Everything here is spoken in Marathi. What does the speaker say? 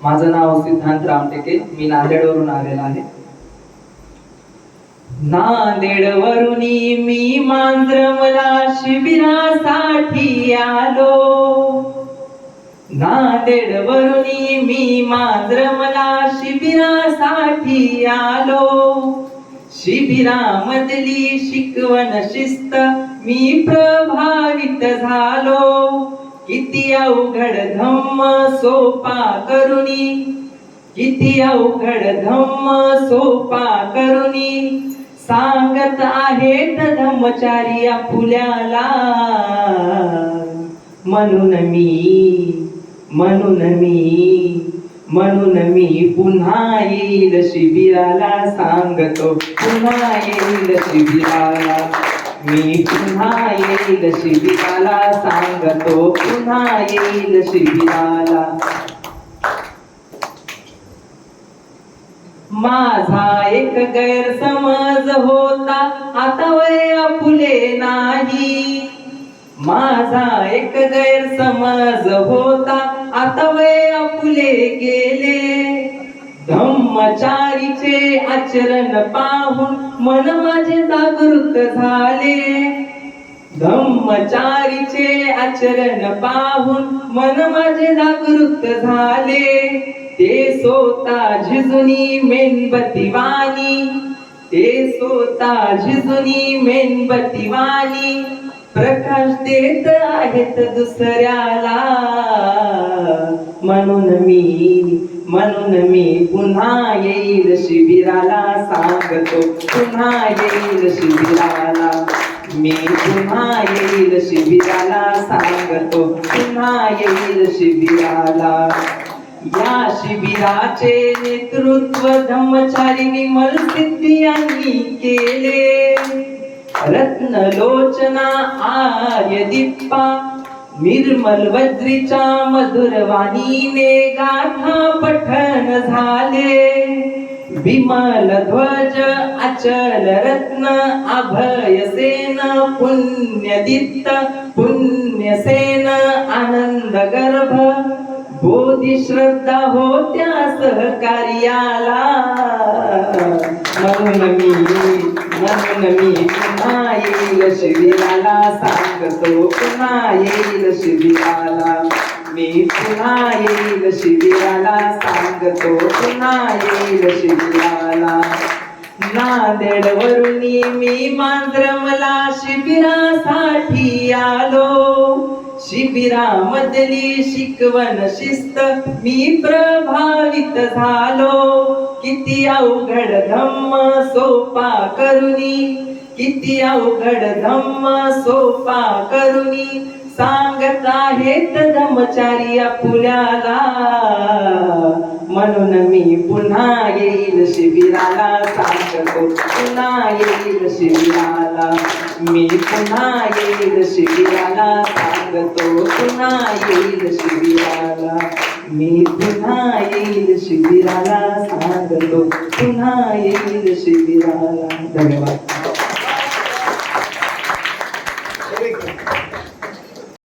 माझं नाव सिद्धांत रामटेके, मी नांदेडवरून आलेला आहे. नांदेडवरून मी मांजरमला शिबिरासाठी आलो. नांदेडवरून मी मांजरमला शिबिरासाठी आलो. शिबिरामधली शिकवण शिस्त मी प्रभावित झालो. किती अवघड धम्म सोपा करुणी, किती अवघड धम्म सोपा करुणी सांगत आहेत धम्मचारी आपल्याला. म्हणून मी पुन्हा येईल शिबिराला, सांगतो पुन्हा येईल शिबिराला. मी पुन्हा येईल शिबिराला, सांगतो पुन्हा येईल शिबिराला. माझा एक गैरसमज होता, आता वय आपुले नाही. माझा एक गैरसमज होता, आता वय आपुले गेले. धम्मचारीचे आचरण पाहून मन माझे जागृत झाले. धम्मचारीचे आचरण पाहून मन माझे जागृत झाले. ते स्वतः झिजुनी मेणबत्तीवाणी, ते स्वतः झिजुनी मेणबत्तीवाणी प्रकाश देत आहेत दुसऱ्याला. म्हणून मी पुन्हा येईल शिबिराला, सांगतो पुन्हा येईल शिबिराला. मी पुन्हा येईल शिबिराला, सांगतो पुन्हा येईल शिबिराला. या शिबिराचे नेतृत्व धम्मचारी विमल सिद्धी यांनी केले. रत्नलोचना आर्य दीप्पा निर्मल वज्रीच्या मधुरवाणीने गाथा पठण झाले. विमल ध्वज अचल रत्न अभयसेन पुण्यदीप्त पुण्यसेन आनंद गर्भ बोधी श्रद्धा होत्या सहकार्याला. म्हणून मी पुन्हा येईल शिबिराला, सांगतो पुन्हा येईल शिबिराला. मी पुन्हा येईल शिबिराला, सांगतो पुन्हा येईल शिबिराला. नांदेडवरून मी मांजरमला शिबिरासाठी आलो. शिबिरामधली शिकवण शिस्त मी प्रभावित झालो. किती अवघड धम्म सोपा करुणी, किती अवघड धम्म सोपा करुणी सांगत आहेत धम्मचारी आपल्याला. म्हणून मी पुन्हा येईल शिबिराला, सांगतो पुन्हा येईल शिबिराला. मी पुन्हा येईल शिबिराला, सांगतो पुन्हा येईल शिबिराला. मी पुन्हा येईल शिबिराला, सांगतो पुन्हा येईल शिबिराला. धन्यवाद.